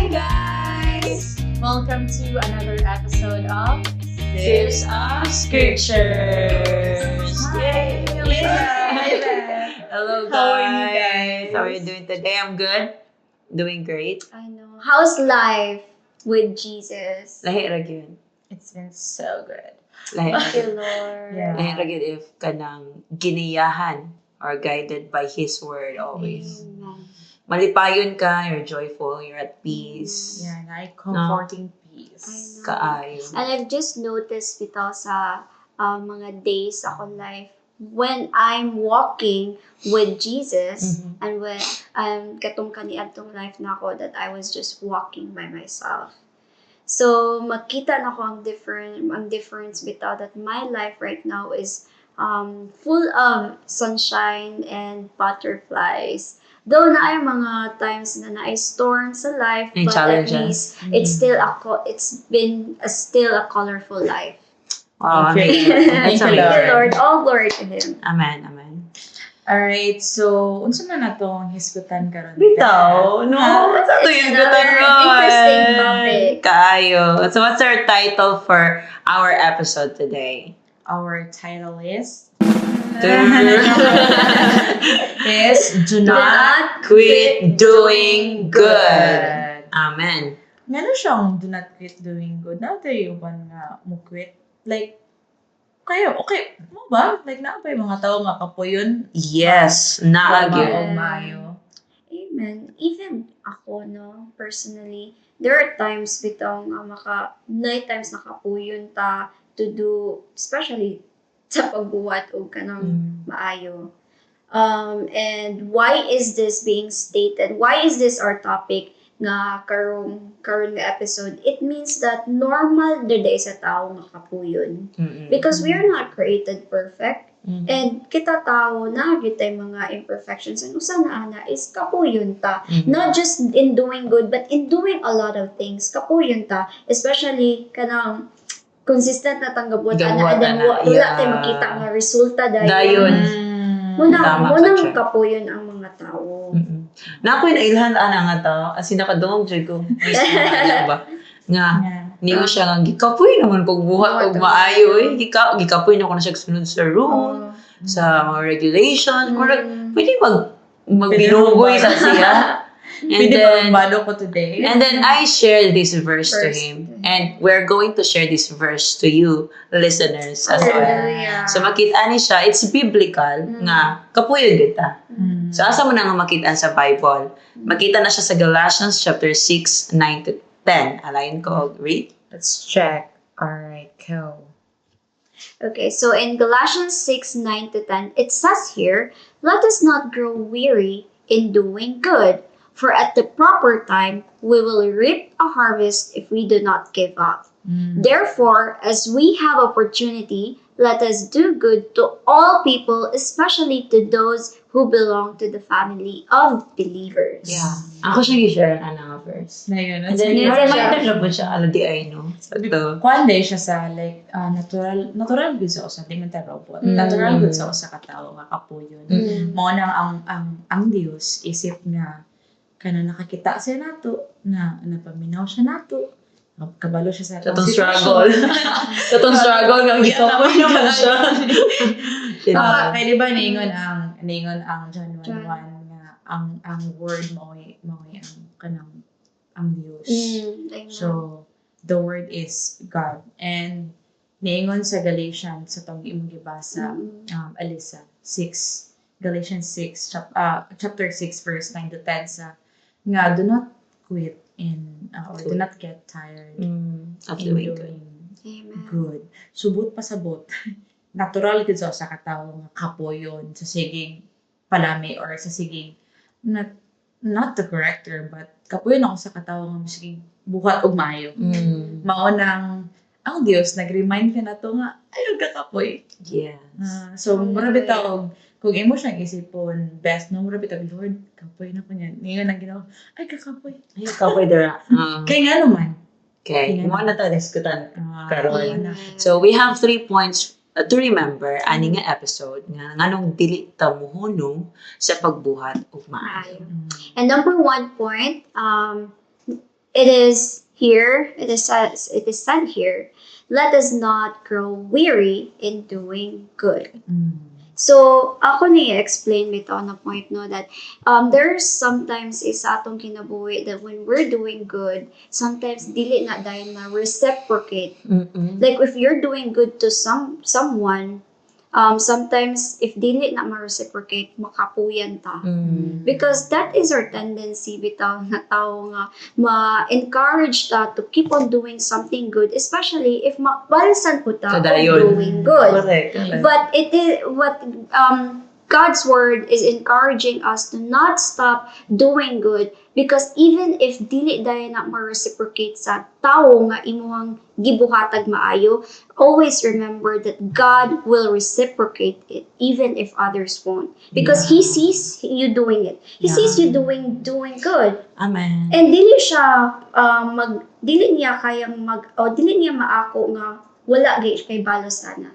guys! Welcome to another episode of Tips of Scriptures! Hi. Hello How are you guys! guys? How are you doing today? I'm good. Doing great. I know. How's life with Jesus? Lahi ra gyud. It's been so good. Lahi ra Thank gyud. you, Lord. Yeah. Lahi ra gyud if kanang giniyahan or guided by His Word always. Amen. Malipayon ka, you're joyful, you're at peace. Yeah, like comforting I peace. know. Kaayo. And I've just noticed bitaw sa mga days ako life when I'm walking with Jesus Mhm. and when katong kaniadtong life na ako that I was just walking by myself. So makita na ko ang difference bitaw that my life right now is full of sunshine and butterflies. Though na ay mga times na na storm sa life, May but challenges. at least it's been still a colorful life. Wow, Okay. amazing. Thank That's you, Thank you, amazing. Lord. All glory to Him. Amen, amen. Alright, so unsa man natong hisgutan karon? Bitaw, no? What's up to It's yung another interesting topic. Kaayo. So what's our title for our episode today? Our title is Is Do Do Not quit doing good. Amen. Meron siyang do not quit doing good. Dati yung uban nga mo quit. Like, kayo, okay, mo ba? Like, na ba yung mga tao nga kapuyon? Yes, naagyo. O maayo. Amen. Even ako, no, personally, there are times bitaw nga night times nakapuyon ta to do, especially sa pagbuhat o kanang maayo. And why is this being stated? Why is this our topic nga karong nga episode? It means that normal day sa tao nga kapuyon. Because we are not created perfect. And kita tao na tay mga imperfections and usa na ana is kapuyon ta. Not just in doing good but in doing a lot of things. Kapuyon ta, especially kanang consistent na tanggabot Gabuhat ana ana, wala yeah. tay makita nga resulta Dayon. dayon. Tama ka Munang siya. kapuyon ang mga tao. Na ako'y nailhan ana nga to. As in, nakadungog dyan ko. Ay, ano ba? Nga, Yeah. hindi ko siya nga, gikapoy naman pag buhat o maayo eh. Gikapoy na ako na siya sunod sa rule, sa mga regulations. Pwede magbinugoy sa siya. And Pwede then, ba bado ko today? and then I shared this verse to First. him. And we're going to share this verse to you, listeners, as well. Hallelujah. So makita ni siya, it's biblical nga kapuyon kita. Mm. So asa mo na nga makita sa Bible? Makita na siya sa Galatians chapter 6, 9 to 10. Alain ko, read. Let's check. Alright, go. Okay, so in Galatians 6, 9 to 10, it says here, "Let us not grow weary in doing good, for at the proper time we will reap a harvest if we do not give up. Therefore, as we have opportunity, let us do good to all people, especially to those who belong to the family of believers." Ako siya gi-share ang nga verse. Na yun. And then, reminder na po siya, di ay no. So, ito. Kuan day siya sa like natural good sa usa di man ta robot. Natural good sa usa ka tawo nga kapuyon. Mao nang ang Dios isip nga kana nakakita siya nato na napaminaw siya nato. Kabalo siya sa Katong struggle. Katong struggle nga gikapoy naman siya. Kaya di ba niingon ang John 1:1 nga ang word mo ay ang kanang ang Dios. Amen. So, the word is God. And niingon sa Galatians, sa itong imong gibasa, Alisa, Galatians 6, chapter 6, verse 9 to 10, sa, nga, do not quit or do not get tired Of in doing good. doing Amen. good. Subot pa sabot. Natural gid sa katawo nga kapoyon sa sigig palami or sa sigig not the correct term, but kapoyon ako sa katawo nga sigig buhat og maayo. Mao nang ang Dios nag-remind ka nato nga ayaw ka kapoy. Yes. So mura bitaw kung imo siyang isipon best no mura bitaw Lord kapoy na ko niyan. Ngayon ang ginawa ay kakapoy. Ay, kapoy dira. Kay nga naman. Okay. Mo na ta diskutan. Karon. Amen. So we have 3 points to remember ani nga episode nga nganong dili ta mohunong sa pagbuhat ug maayo. And number 1 point, it is said here, let us not grow weary in doing good. So, ako ni-explain bito na point, no, that there's sometimes sa atong kinabuhi that when we're doing good, sometimes dili na dahil na reciprocate. Like, if you're doing good to someone, sometimes if dili na ma-reciprocate, makapuyan ta. Because that is our tendency bitaw na tao nga ma-encourage ta to keep on doing something good, especially if makbalisan po ta Sa of dayon. doing good. Correct. But it is what God's word is encouraging us to not stop doing good, because even if dili dayon na ma-reciprocate sa tawo nga imuhang gibuhatag maayo, always remember that God will reciprocate it even if others won't, because He sees you doing it. He sees you doing good. Amen. And dili siya dili niya maako nga wala gyud kay balos ana.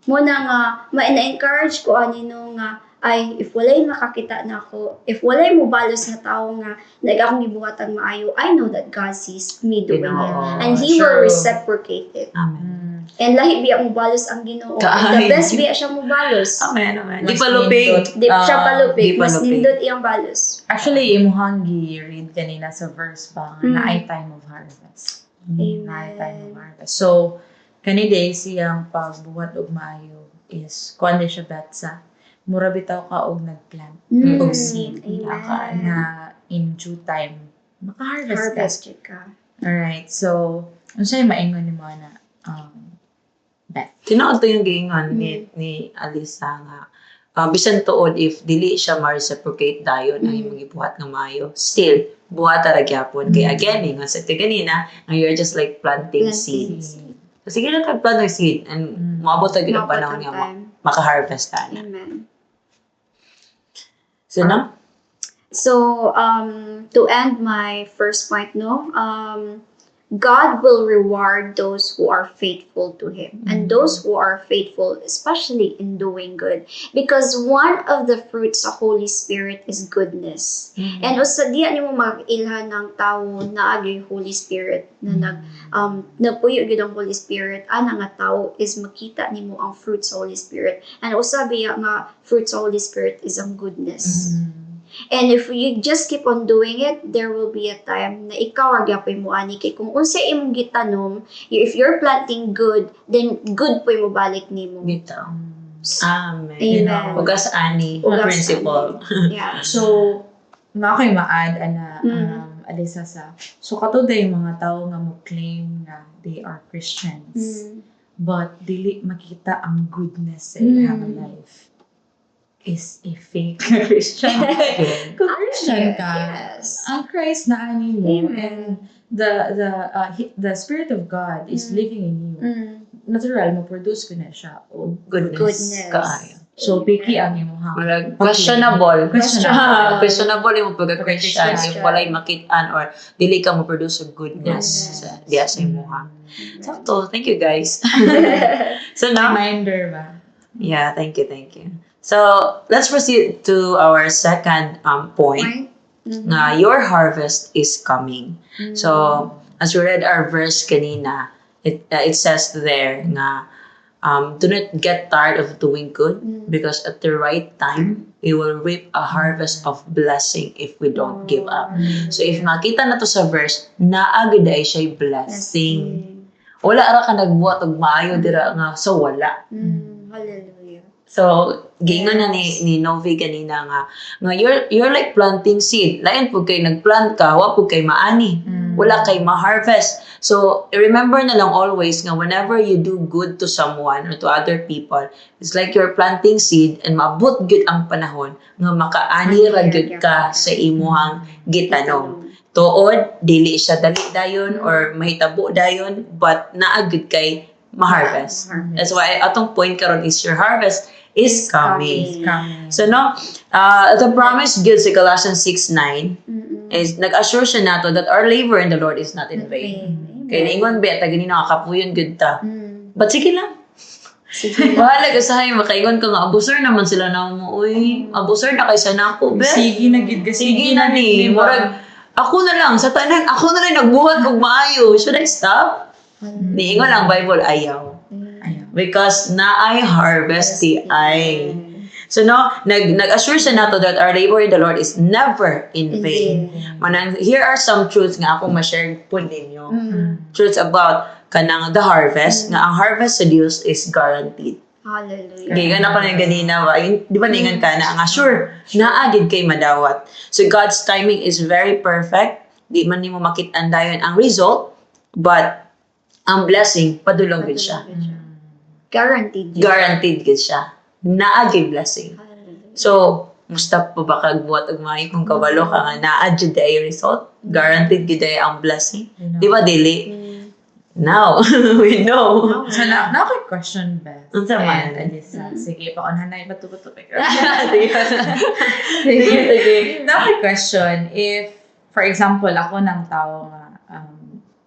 Muna nga ma-encourage ko anino nga ay if walay makakita na ako, if walay mo balos na tao nga akong gibuhatan maayo, I know that God sees me doing it, and He will reciprocate it. Amen. And lahi biya mo balos ang Ginoo. The best biya siya mo balos. Amen. Mas Di palupig. nindot. Di siya palupig, Di mas palupig. nindot iyang balos. Actually, imuhang gi-read kanina sa verse pa, na ay time of harvest. Na ay time of harvest. So, kaniday siyang pagbuhat og maayo is kuan siya betsa. Mura bitaw ka og nagplant og seed Amen. na in due time maka-harvest ka. Harvest ka. Alright, so unsay maingon nimo na Beth? Tinuod to yung giingon ni Alisa nga bisan tuod if dili siya ma-reciprocate dayon ang imong gibuhat nga maayo, still buhat ra gyapon kay again ingon sa kanina nga you're just like planting seeds. So, sige na kag-plant ng seed and maabot na gyud ang panahon nga maka-harvest ta na. Amen. So no? So, to end my first point, God will reward those who are faithful to Him, and those who are faithful, especially in doing good. Because one of the fruits of Holy Spirit is goodness. And usa diya nimo mag-ilhan ng tao na agi Holy Spirit na napuyo gyud ang Holy Spirit, ana nga tao is makita nimo ang fruits of Holy Spirit. And usa biya nga fruits of Holy Spirit is ang goodness. And if you just keep on doing it, there will be a time na ikaw agyapoy mo ani kay kung unsa imong gitanom, if you're planting good, then good po mo balik nimo. Bitaw. Amen. Amen. Ugas ani Ugas principle. Yeah. So, makoy ma-add ana Alisa sa. So katod yung mga tao nga mo claim na they are Christians, but dili makita ang goodness sa ilang life. Is a fake Christian. Kung Christian ka, Yes. ang Christ na ani mo, Amen. and the Spirit of God is living in you. Natural, mo-produce ko na siya. O, Goodness. Kaayo. so, picky ang imo ha. Questionable. Questionable. Questionable yung pagka-Christian. Christian. Yung walay makitaan or dili ka mo produce of goodness sa diya sa imuha. So, thank you guys. So now, Reminder ba? yeah, thank you. So, let's proceed to our second point. Na your harvest is coming. So, as we read our verse kanina, it says there nga do not get tired of doing good because at the right time we will reap a harvest of blessing if we don't give up. So if makita na to sa verse, naagid ay siya blessing. Wala ra ka nagbuhat og maayo dira nga sa wala. Hallelujah. So, gingon na ni Novi kanina nga you're like planting seed. Lain pud kay nagplant ka, wa pud kay maani. Wala kay ma-harvest. So, remember na lang always nga whenever you do good to someone or to other people, it's like you're planting seed and maabot gyud ang panahon nga makaani ra gyud ka sa imuhang gitanom. Tuod, dili siya dali dayon or mahitabo dayon, but naa gyud kay ma-harvest. That's why atong point karon is your harvest is coming. So no, the promise gives sa Galatians 6:9 is nag-assure siya nato that our labor in the Lord is not in vain. Kaya naingon ba, tagani nakakapuyon good ta. But sige lang. Bahala ka sa hay, makaingon ka nga, abusar naman sila na mo, uy, abusar na kaysa na ako, be. Sige na gid Sige na ni, murag, ako na lang, sa tanan, ako na lang nagbuhat og maayo. Should I stop? Niingon ang Bible, ayaw. Ayaw. Because naay harvest ti ay. So no, nag-assure sa nato that our labor in the Lord is never in vain. Manang, here are some truths nga akong ma-share po ninyo. Truths about kanang the harvest, nga ang harvest sa Dios is guaranteed. Hallelujah. Kaya na pa rin ganina ba? Di ba ningan ka na nga, sure, naagid kay madawat. So God's timing is very perfect. Di man nimo makit-an dayon ang result, but ang blessing, padulong gid siya. Guaranteed. Guaranteed gid siya. Naagid blessing. Hallelujah. So, musta po ba kagbuhat og maayo kung kabalo ka nga naa jud ay result? Guaranteed gid ay ang blessing. Di ba dili? Now, we know. So, na ako question, Beth. Unsa man? And Alisa. Sige, paunhanay batubot-tupik. Sige. Na ako question, if, for example, ako ng tao nga,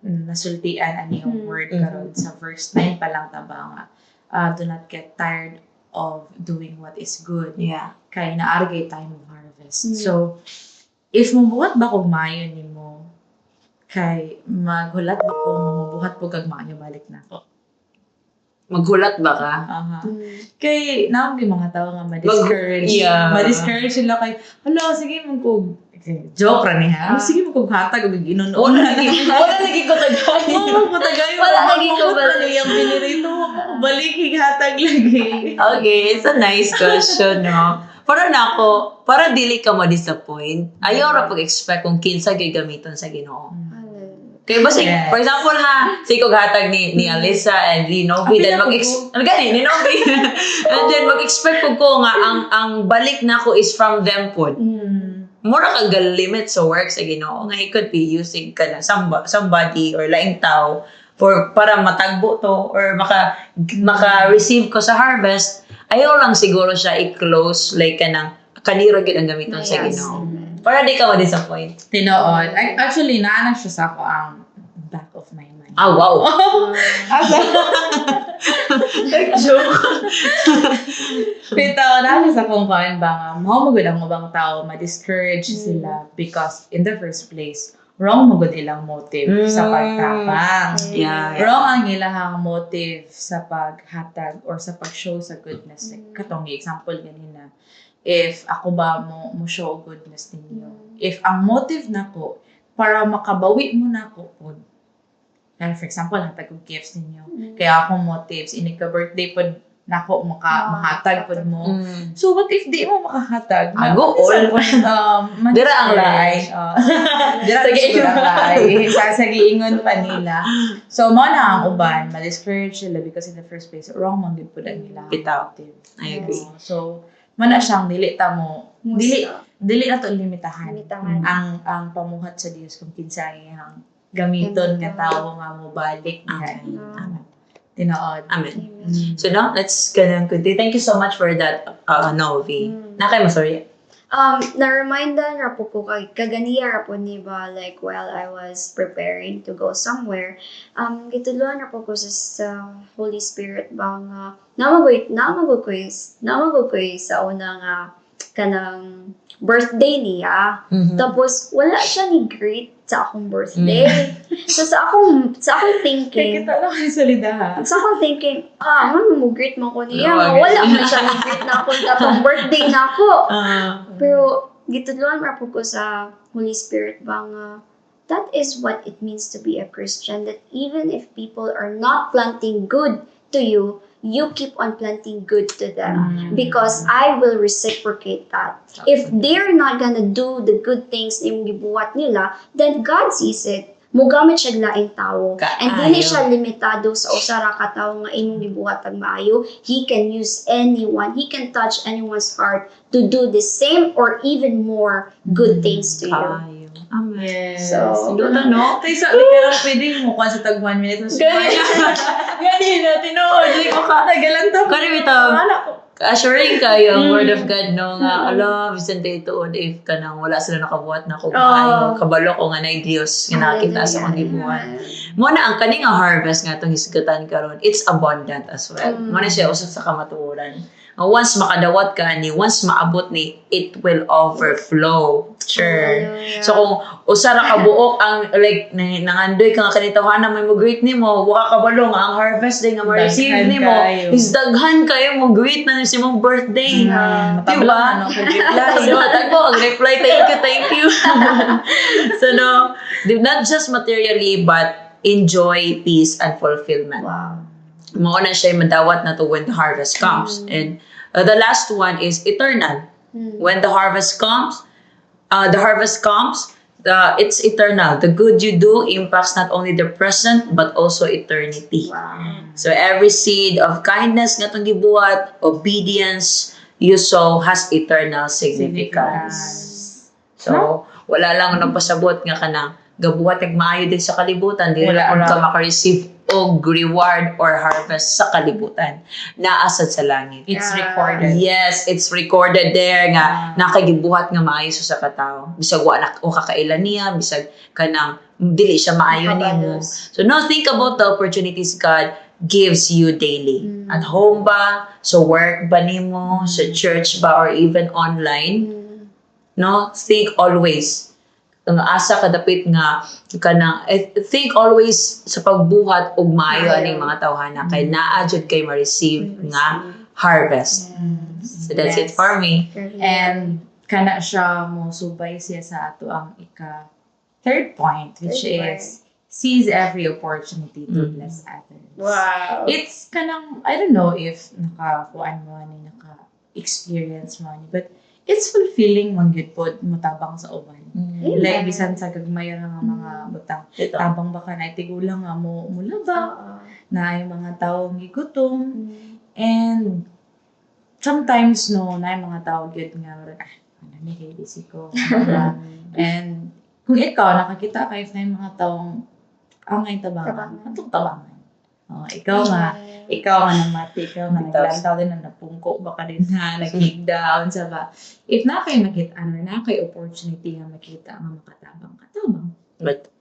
nasultian ani yung word karon sa verse 9 pa lang taba nga, do not get tired of doing what is good. Yeah. Kay naargay time of harvest. So, if mabuhat ba kog maayo nimo, kay maghulat ba ko mabuhat po kag maayo balik na ko. Maghulat ba ka? Kay naam gyud mga tao nga ma-discourage. Yeah. Ma-discourage sila kay, hala sige man ko joke ra niya. Sige mo kog hatag og ginuno. Wala lagi ko tagay. Oo, matagay. Wala lagi ko balik. Yung binirito mo, balik hatag lagi. Okay, it's a nice question, no? Para na ako, para dili ka ma-disappoint, ayaw ra pag-expect kung kinsa gyud gamiton sa Ginoo. Kaya ba Yes. for example ha, si kog hatag ni Alisa and ni Novi, then ni Novi. And then mag-expect ko nga ang balik nako is from them pod. Mura kang limit sa work sa Ginoo nga he could be using ka na somebody or laing tao para matagbo to or maka-receive ko sa harvest. Ayaw lang siguro siya i-close like kaniro gid ang gamiton sa Ginoo. Para di ka ma-disappoint. Tinood. Actually, naanak siya sa ako ang back of my mind. Ah, wow. Joke. Pero naanak sa akong kuan ba nga, mahumagod ang ubang tao, ma-discourage sila because in the first place, wrong magod ilang motive sa pagtapang. Yeah. Wrong ang ilang motive sa paghatag or sa pag-show sa goodness. Like, katong example ganina, if ako ba mo show goodness ninyo. If ang motive nako para makabawi mo nako pod. Kaya for example, hatag og gifts ninyo. Kaya akong motives ini ka birthday pod nako mahatag pod mo. So what if di mo makahatag? Ago all. Dira ang laay. Dira ang laay. Sa giingon pa nila. So mo na ang uban, ma-discourage sila because in the first place wrong man gid pod ang nila. Bitaw. Motive. I agree. So mana siyang dili ta mo dili na to limitahan ang pamuhat sa Dios kung kinsa iyang gamiton nga tawo nga mo balik niya. Tinood. Amen. So now, let's continue. Thank you so much for that, Novi. Nakay mo, sorry. Na-remindan ra po ko kaganiya ra po ni ba like while I was preparing to go somewhere, gituluan ra po ko sa Holy Spirit ba nga namagod ko sa una nga kanang birthday niya. Tapos wala siya ni greet sa akong birthday. So sa akong thinking, Kita lang ang salida. sa akong thinking, ano mo greet mo ko niya? Okay. Wala man siya ni greet na ako katong birthday na ako. Pero gitudluan ra po ko sa Holy Spirit ba nga that is what it means to be a Christian, that even if people are not planting good to you, you keep on planting good to them because I will reciprocate that. If they're not gonna do the good things na yung gibuhat nila, then God sees it. Mugamit siya laing tao. And dili siya limitado sa usara ka tao nga inyong gibuhat ang maayo. He can use anyone. He can touch anyone's heart to do the same or even more good things to you. Amen. Yes. So, Doon no? Tay sa kaya pwede mo sa tag 1 minute. Ganina, tinood. Like, Tagalan to. Kani bitaw. Assuring kayo ang word of God no nga ala Vicente tuod if kanang wala sila nakabuhat na ko maayo kabalo ko nga nay Dios nga nakita sa akong gibuhat. Mo na ang kani nga harvest nga tong hisgutan karon, it's abundant as well. Mo na siya usab sa kamatuoran. Once makadawat ka ni, once maabot ni, it will overflow. Sure. Hallelujah. So kung usara ka buok ang like nangandoy ka nga kanitawhan na may mo greet nimo, wa ka kabalo nga ang harvest day nga ma-receive Daghan nimo, kayo. is daghan kayo mo greet na si mong birthday. Matablang Diba? ano, reply. So, tagpo, ang reply, thank you. So, no, not just materially, but enjoy, peace, and fulfillment. Wow. Mao na siya madawat na to when the harvest comes. And the last one is eternal. When the harvest comes, it's eternal. The good you do impacts not only the present, but also eternity. Wow. So every seed of kindness nga itong gibuhat, obedience you sow has eternal significance. So, wala lang nagpasabot nga kanang gabuhat kag maayo din sa kalibutan, di Wala na ra. ka maka-receive og reward or harvest sa kalibutan. Naasad sa langit. It's Yeah. recorded. Yes, it's recorded there nga nakagibuhat nga maayo sa katao. Bisag wa na o kakailan niya, bisag kanang dili siya maayo nimo. Makabalos. So now think about the opportunities God gives you daily. At home ba, sa work ba nimo, sa church ba, or even online. No, think always ang asa kadapit nga kanang think always sa pagbuhat og maayo aning mga tawhana kay naa jud kay ma-receive nga harvest. So that's it Yes. for me. And kana siya mo subay siya sa ato ang third point, which Third is seize every opportunity to bless others. Wow. It's kanang, I don't know if nakakuan mo ni, naka-experience mo ni, but it's fulfilling man gyud pod motabang sa uban. Like bisan sa gagmay ra nga mga butang, tabang baka na tigulang nga mo mulaba na ay mga tawo gigutom. And sometimes no na yung mga tao gyud nga ano ni kay busy ko. And kung ikaw nakakita kay na yung mga taong ang ay tabangan, atong tabangan. Ikaw nga namati, ikaw nga naglantaw din na napungko baka din na nag-kick down sa ba. If na kayo makita, na kayo opportunity nga makita nga makatabang katabang. But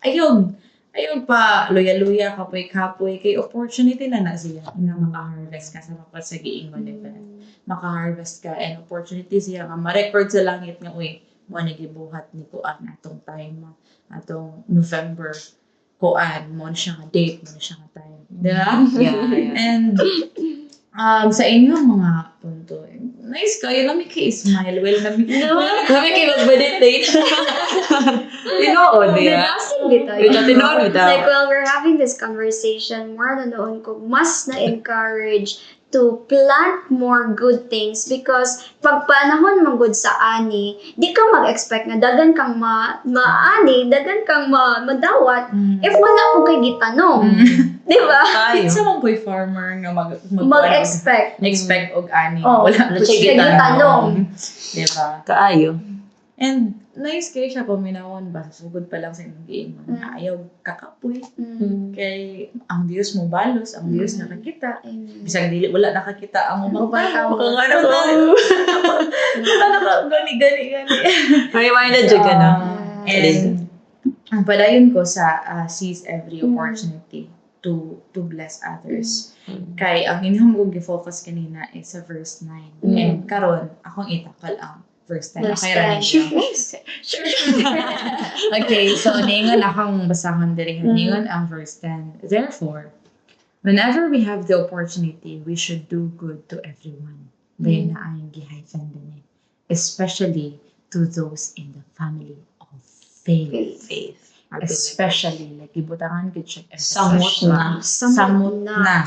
Ayun pa, luya-luya, kapoy-kapoy, kay opportunity na siya nga maka-harvest ka sa mapasagiingon event. Maka-harvest ka and opportunity siya nga ma-record sa langit nga, uy, mo nagibuhat ni Kuan atong time, atong November, Kuan, mo na siya nga date, mo na siya nga time. Diba? yeah. And sa inyong mga punto, nice kayo, lami kayo smile, well, lami kayo mag-meditate. Tinood niya. Nanasin bitaw. Tinood bitaw. Like, while we're having this conversation, more na noon ko, mas na-encourage to plant more good things because pag panahon man good sa ani, di ka mag-expect nga dagan kang maani, dagan kang madawat if wala po kay gitanong. Di ba? Tayo. Sa mga boy farmer nga Mag-expect. expect og ani. Oh, Wala wala po siya siya gitanong. Diba? Kaayo. And nice kayo siya paminawon ba? Sugod pa lang sa inyong game. Ayaw kakapoy. Kay ang Diyos mo balos, ang Diyos nakakita. Bisag dili wala nakakita ang umang tao. Baka nga na ko. Wala gani. Reminded dyan ka na. And ang padayon ko sa seize every opportunity to bless others. Kay ang inyong kong gi-focus kanina is sa verse 9. And karon akong itakal ang verse 10. Okay ra ninyo. Okay, so ningon akong basahon diri. Ningon ang verse 10. Therefore, whenever we have the opportunity, we should do good to everyone. Dahil na ang gihyphen din eh. Especially to those in the family of faith. Faith. Especially, like, ibutangan ko siya. Samot na. Samot na.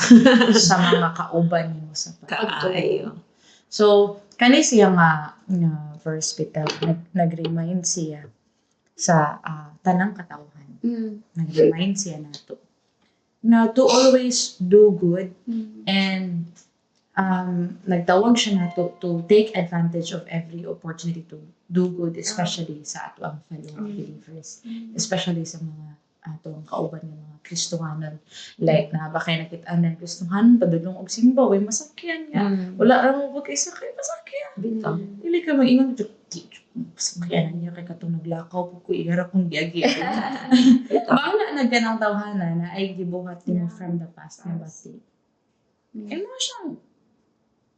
Sa mga kauban mo sa Kaayo. So, kani siya nga verse bitaw, nag-remind siya sa tanang katawhan. Nag-remind siya nato na to always do good and nagtawag siya nato to take advantage of every opportunity to do good, especially sa ato ang fellow believers, especially sa mga atong kauban ng mga Kristohanon. Like, nakabakay nakitaan ng Kristohanon, padulong og simba, way masakyan niya. Wala ra mo pag isa kay masakyan. Dili ka maingon, masakyan niya kay katong naglakaw po ko, ihara kong giyagi. Bahala na ganang tawhana na ay gibuhat mo from the past na bati. Mo siyang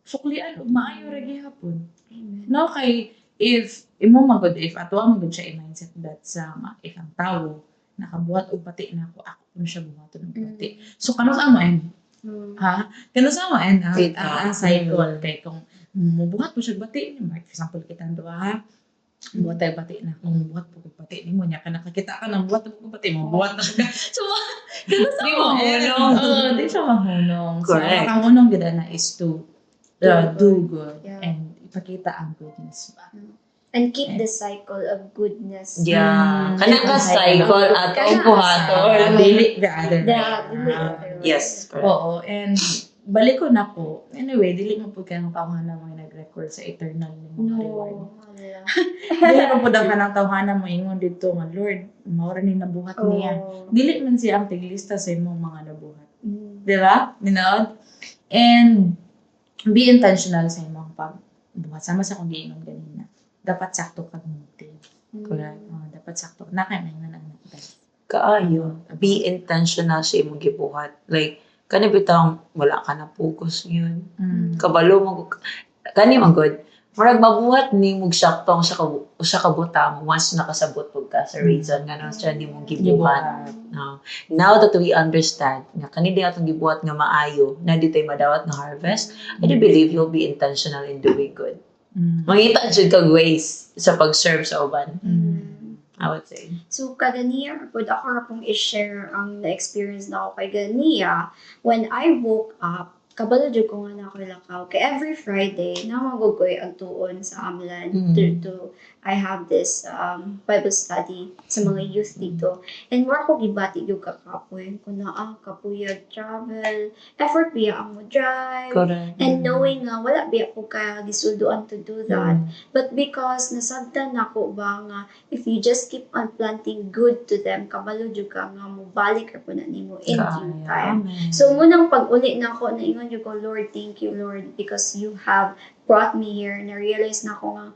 suklian ug maayo ra gihapon. Amen. No, kay if imo magod if ato magod siya i-mindset that sa if ang tawo nakabuhat og bati na ako kuno siya buhaton og bati. So kanus ang main ha? Kanus ang main ang cycle kay kung mubuhat mo siya bati ni for example kita duha ha. Buhat tayo bati na kung buhat po bati nimo nya ka nakakita ka ng buhat po bati mo buhat na siya. So kanus Di ang mahunong. di siya mahunong. So Correct. ang hunong gid na is to do good Yeah. and ipakita ang goodness ba. And keep the cycle of goodness. Yeah. Mm. Kanang ka cycle at ang buhaton. Dili the other The way. other way. Yes, correct. Oo, and balik ko na ko. Anyway, dili mo po kayang tawhanan mo yung nag-record sa eternal ni mga reward. No. Wala. Dili mo po daw ka ng tawhanan mo ingon dito nga, Lord, maura ni nabuhat niya. Oh. Dili man siya ang tiglista sa imong mga nabuhat. Mm. Di ba? Dinood? And be intentional sa imong pagbuhat. Sama sa kung giingon ganina. Dapat sakto kag motive. Correct. Dapat sakto. Nakay may nga anak guys. Kaayo. Be intentional sa imong gibuhat. Like, kani bitang wala ka na focus yun. Kabalo mo kani man good. Murag mabuhat ni mong saktong sa kabutang once nakasabot pud ka sa reason nga nang siya ni mong gibuhat. No. Now that we understand nga kani di atong gibuhat nga maayo na di tay madawat nga harvest, I do believe you'll be intentional in doing good. Mangita jud kag ways sa pag-serve sa uban, I would say. So, kada niya, pwede ako na pong i-share ang na-experience na ako kay Gania. When I woke up, kabalo dyan ko nga na ako lakaw. Kay every Friday, namagod ko ang tuon sa Amlan to I have this Bible study sa mga youth dito. And more ko gibati yung kakapoy. Kung kapuyag travel, effort biya ang mo drive. Correct. And knowing nga, wala biya ko kaya gisulduan to do that. But because nasabtan ako ba nga, if you just keep on planting good to them, kabalo jud ka nga mo balik ra po na nimo in due time. So munang pag-uli na ako na ingon jud ko, Lord, thank you Lord because you have brought me here. Na realize na ko nga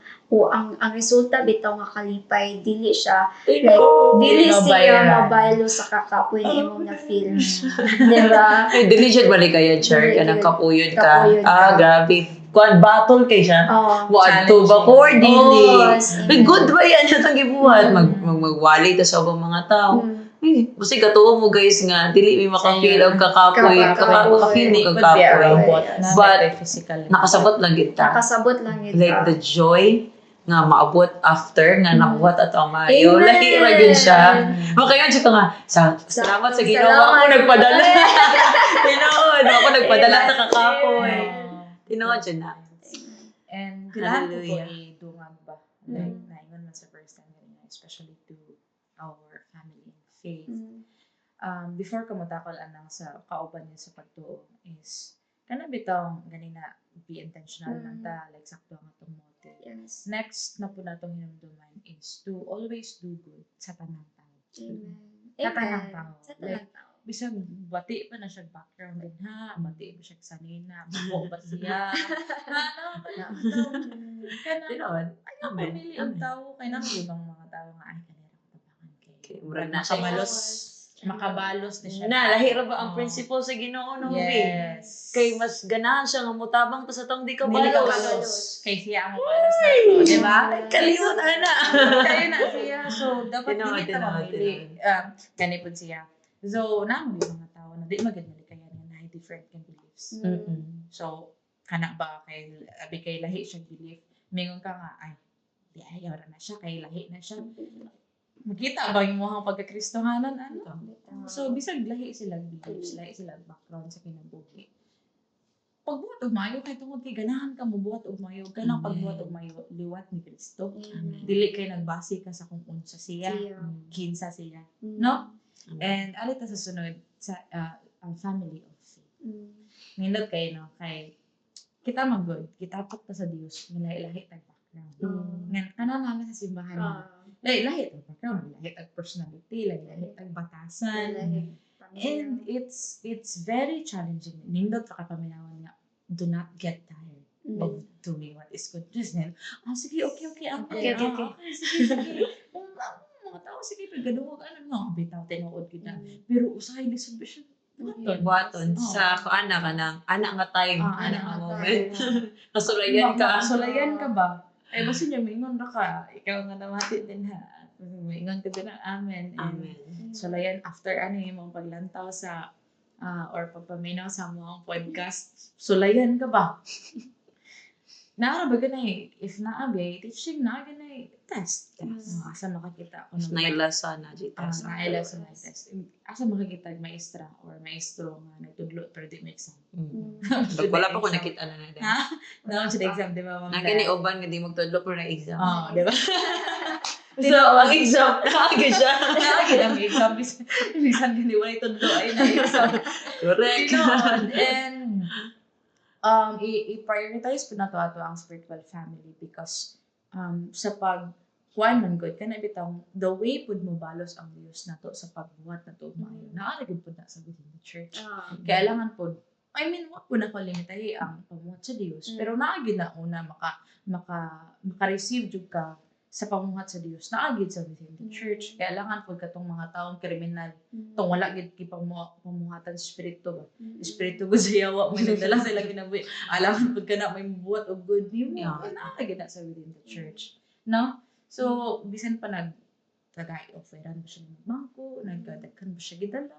ang resulta bitaw nga kalipay dili siya like dili siya mabaylo sa kakapoy na imong na feel. Diba? Ay, dili siya baligayan, Char. Dili, Kanang dili. kapuyod ka. Kapuyod ka. Grabe. Kuan battle kay siya. Oh. What to ba for dili? Yes. May good ba yan siya itong gibuhat? Magwali ta sa ubang mga tao. Kasi katuo mo guys nga, dili may makafeel ang kakapoy. Kakafeel mo kag kapoy. But, nakasabot lang gid ta. Nakasabot lang yun. Like the joy nga maabot after nga nakuhat at ang maayo. Amen. Lahi ra gyud siya. Makayon siya nga, salamat sa Ginoo ako Salamat. nagpadala. Tinood ako nagpadala sa kakapoy. Tinood siya na. And kailangan ko po Hallelujah. idungag ba? Like, naingon man sa first time ganyan, especially to our family and faith. Before ka mutakal anang sa kauban niya sa pagtuo is, kana bitang ganina, be intentional lang ta, like sakto ang atong motive. Yes. Next na po natong hinumduman is to always do good sa tanang tao. Amen. Sa tanang tao. Sa tanang tao. Bisag bati pa na siya background din ha, bati pa siya sanina, buo ba siya. Ano, kana Tinood. ayaw pamili ang tao kay nang ibang mga tao nga ay kanira ko tabangan kay. Murag na siya. Makabalos na siya. Na, lahi ra ba ang principle sa Ginoo no movie? Yes. Kay mas ganahan siya nga mutabang ta sa tong di ka Dili ka balos. balos. Kay siya ang mabalos na ito, di ba? Kalimot na. Kaya na siya. So, dapat Tinood, dili ta tinood, mamili. Kanipod siya. So, naman yung mga tao na di magandali kaya na different kan beliefs. So, kana ba kay abi kay lahi siya belief, mingon ka nga ay di ayaw ra na siya kay lahi na siya. Makita ba yung mga pagkakristohanan ano? So, bisag lahi sila beliefs, lahi sila background sa kinabuhi. Pagbuhat og mayo kay tungod kay ganahan ka mobuhat og mayo, kanang pagbuhat og mayo liwat ni Kristo. Dili kay nagbase ka sa kung unsa siya, kinsa siya, no? And alita sa sunod sa ang family of faith. Nindot kay no kay kita mag-good, kita pat pa sa Dios, lahi-lahi tag background. Ngan kana naman sa simbahan. Lahi-lahi tag background, lahi tag personality, lahi tag batasan. And it's very challenging. Nindot pa ka paminawan nga, do not get tired of doing what is good. Just then, sige, okay. Okay. Sige. Mga tao, sige, pagkaduwag, ano nga, bitaw, tinuod kita. Pero usahay, lisod ba siya? Buhaton Oo. sa kuana ka ng anak nga time, Ah, anak anak nga nga moment. time. Kasulayan ka. Sulayan ka ba? Ay, basta niya, maingon na ka. Ikaw nga namati din ha. Maingon ka din ang amen. And Amen. sulayan after yung mga paglantaw sa or pagpaminaw sa mga podcast, sulayan ka ba? Naara ba ganay? If naabi, teaching na ganay test. Yes. Asa makakita ko ng Naila sa na jitas. naila sa may test. Asa makakita maestra or maestro nga nagtudlo pero di may exam. Wala pa ko nakita na na din. Ha? Naon sa exam, di ba? Nagani uban nga di magtudlo pero na exam. Di ba? So, ang exam, nakagad siya. Nakagid ang exam. Bisan hindi wala itudlo ay na exam. Correct. Tinuod. And i-prioritize po na to ato ang spiritual family because sa kuan man good kana bitang the way pud mo balos ang Dios nato sa pagbuhat nato maayo naara gid pud na sa within the church kailangan pud I mean wa pud na ko limitahi ang pagbuhat sa Dios pero naa gid na una maka-receive jud ka sa pamuhat sa Dios naa gid sa within the church kailangan pud katong mga taong kriminal tong wala gid pamuhatan sa espiritu ba espiritu ko sa yawa mo nagdala sa ilang kinabuhi alam pud kana may buhat og good nimo naa gid na sa within the church no so bisan pa tagay-offeran ba siya ng bangko nagdagkan ba siya gidala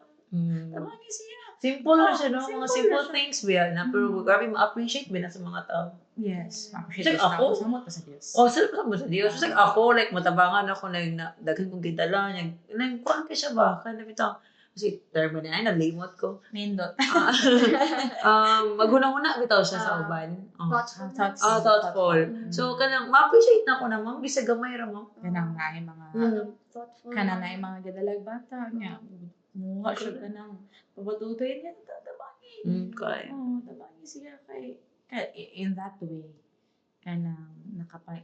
tawagi siya Simple na siya, no? Mga simple simple na siya. things ba na pero grabe ma-appreciate ba na sa mga tao. yes Like appreciate Diyos ako? tao samot pa sa Dios Salamat mo sa Diyos. Like ako, like matabangan ako na daghan kong gidala. Kuhaan ka siya ba? Kana bitaw. Kasi termo na ay, nalimot ko. nindot Magunang-una bitaw siya sa uban. Thoughtful. Thoughtful. So, kanang ma-appreciate na ko na, ma'am, bisa gamay ra, ma'am. kanang naay mga Thoughtful. kana naay mga gadalag bata nga muha siya kanang pabatutoy niya tabagi Kaya. tabagi siya kay in that way kanang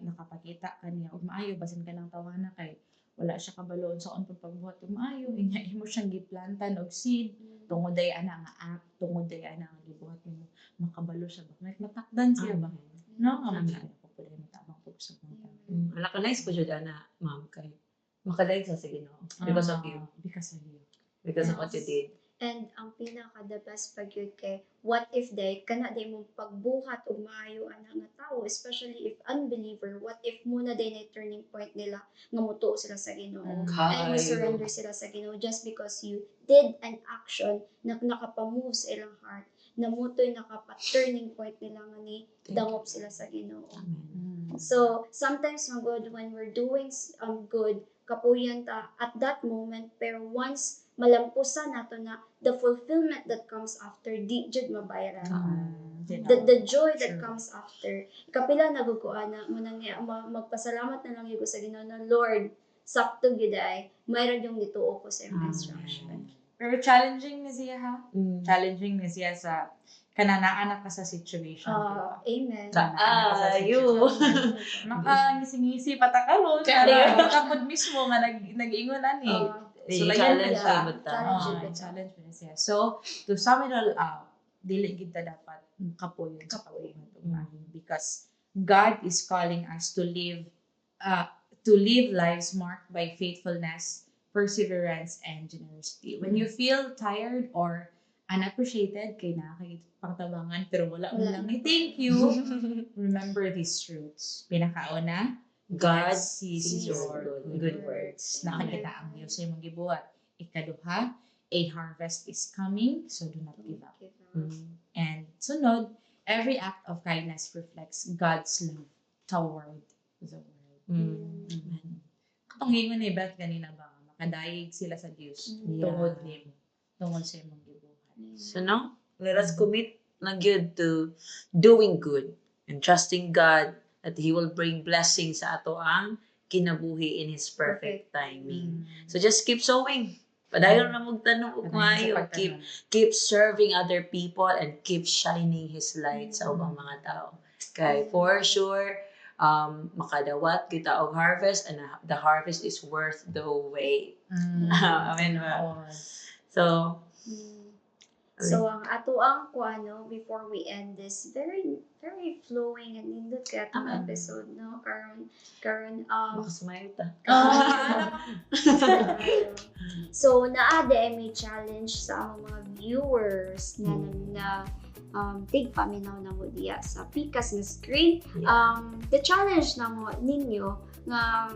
nakapakita kaniya ug maayo basin kanang tawana kay wala siya kabaloon sa unpag pagbuhat ug maayo inya imo siyang giplantan og seed tungod ay ana nga act tungod ay ana nga gibuhat nimo makabalo siya ba matakdan siya ba no Amen. ko pud matabang pud sa mga tao Wala ka nice ko dyan, ana, ma'am, kay makadaig sa sige, no? Because of you. because of you Because of what you did. And ang pinaka the best pag yun kay what if day kana day mong pagbuhat og maayo ana nga tao especially if unbeliever what if muna day na turning point nila nga mutuo sila sa Ginoo and surrender sila sa Ginoo just because you did an action na nakapamove sa ilang heart na mutoy nakapa-turning point nila nga ni dangop sila sa Ginoo. Amen. So, sometimes magod when we're doing good, kapuyan ta at that moment, pero once malampusan nato na the fulfillment that comes after, di jud mabayaran. The joy that True. comes after. Kapila nagukuan na magpasalamat na lang yugo sa Ginoo na Lord, sakto gyud ay mayroon yung nituo ko sa imong instruction. pero challenging ni siya ha Mm. challenging ni siya sa kananaan ka sa situation Amen. Ayo. Makangisi-ngisi patakaron Kaya. para kapod mismo nga nag-ingon ani Challenge niya. sa iba ta. Challenge mo na siya. So, to sum it all up, dili kita dapat kapuyon sa pagbuhat ug maayo because God is calling us to live lives marked by faithfulness, perseverance, and generosity. When you feel tired or unappreciated kay pangtabangan pero wala mo lang ni thank you, remember these truths. Pinakauna, God sees your good works. Nakikita ang Diyos sa imong gibuhat. Ikaduha, a harvest is coming, so do not give up. And sunod, every act of kindness reflects God's love toward the world. Amen. Katungingon ni Beth kanina ba, makadayig sila sa Diyos tungod nimo, tungod sa imong gibuhat. So now, let us commit na good to doing good and trusting God that He will bring blessings sa ato ang kinabuhi in His perfect timing. So just keep sowing. Padayon na magtanong ug maayo. Keep serving other people and keep shining His light sa ubang mga tao. Kay for sure, makadawat kita og harvest and the harvest is worth the wait. Amen ba? So, So ang ato ang kuano before we end this very very flowing and nindot kay atong episode no karon makasumayo ta. karon So, naa may challenge sa among mga viewers na tigpaminaw na mo diya sa pikas nga screen. The challenge na mo ninyo nga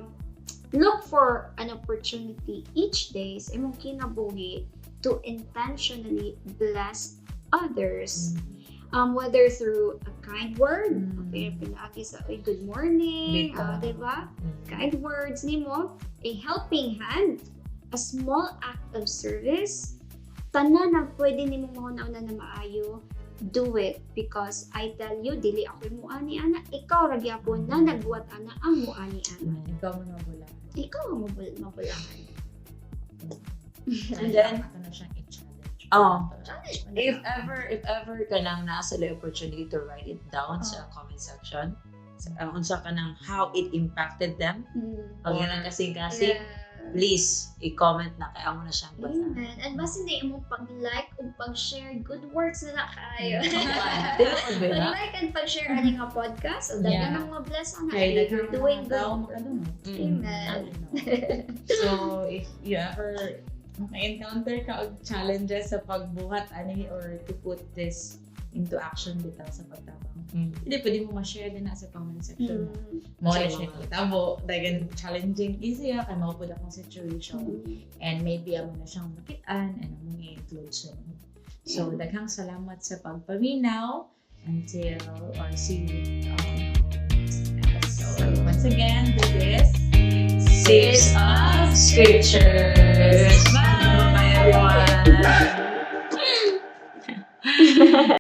look for an opportunity each day sa imong kinabuhi to intentionally bless others. Whether through a kind word, pinagi sa good morning, diba? Kind words nimo, a helping hand, a small act of service, tanan na pwede nimo mauna-una na maayo, do it. Because I tell you, dili ako mo ani ana, ikaw ra gyapon na nagbuhat ana ang mo ani ana. Ikaw mo mabulang. Ikaw ang mabulangan. And then, ito na siyang i-challenge. Challenge mo na. If ever ka nang nasa the opportunity to write it down sa comment section, unsa ka nang how it impacted them, pag yan ang kasing-kasing, please, i-comment na kaya mo na siyang basa. Amen. And basta hindi mo pag-like o pag-share, good works na kayo. Pag-like and pag-share ani nga podcast, o dagan ang mabless ana. You're doing good. Amen. So, if you ever encounter ka og challenges sa pagbuhat ani or to put this into action bitaw sa pagtabang. Hindi pwede mo ma-share din na sa comment section. Mo na siya tabo, dagan challenging easy kay mao pud akong situation and maybe amo na siyang makitaan and among i-include siya. So daghang salamat sa pagpaminaw until or see you episode. Once again, this is Sis of Scriptures. Bye everyone.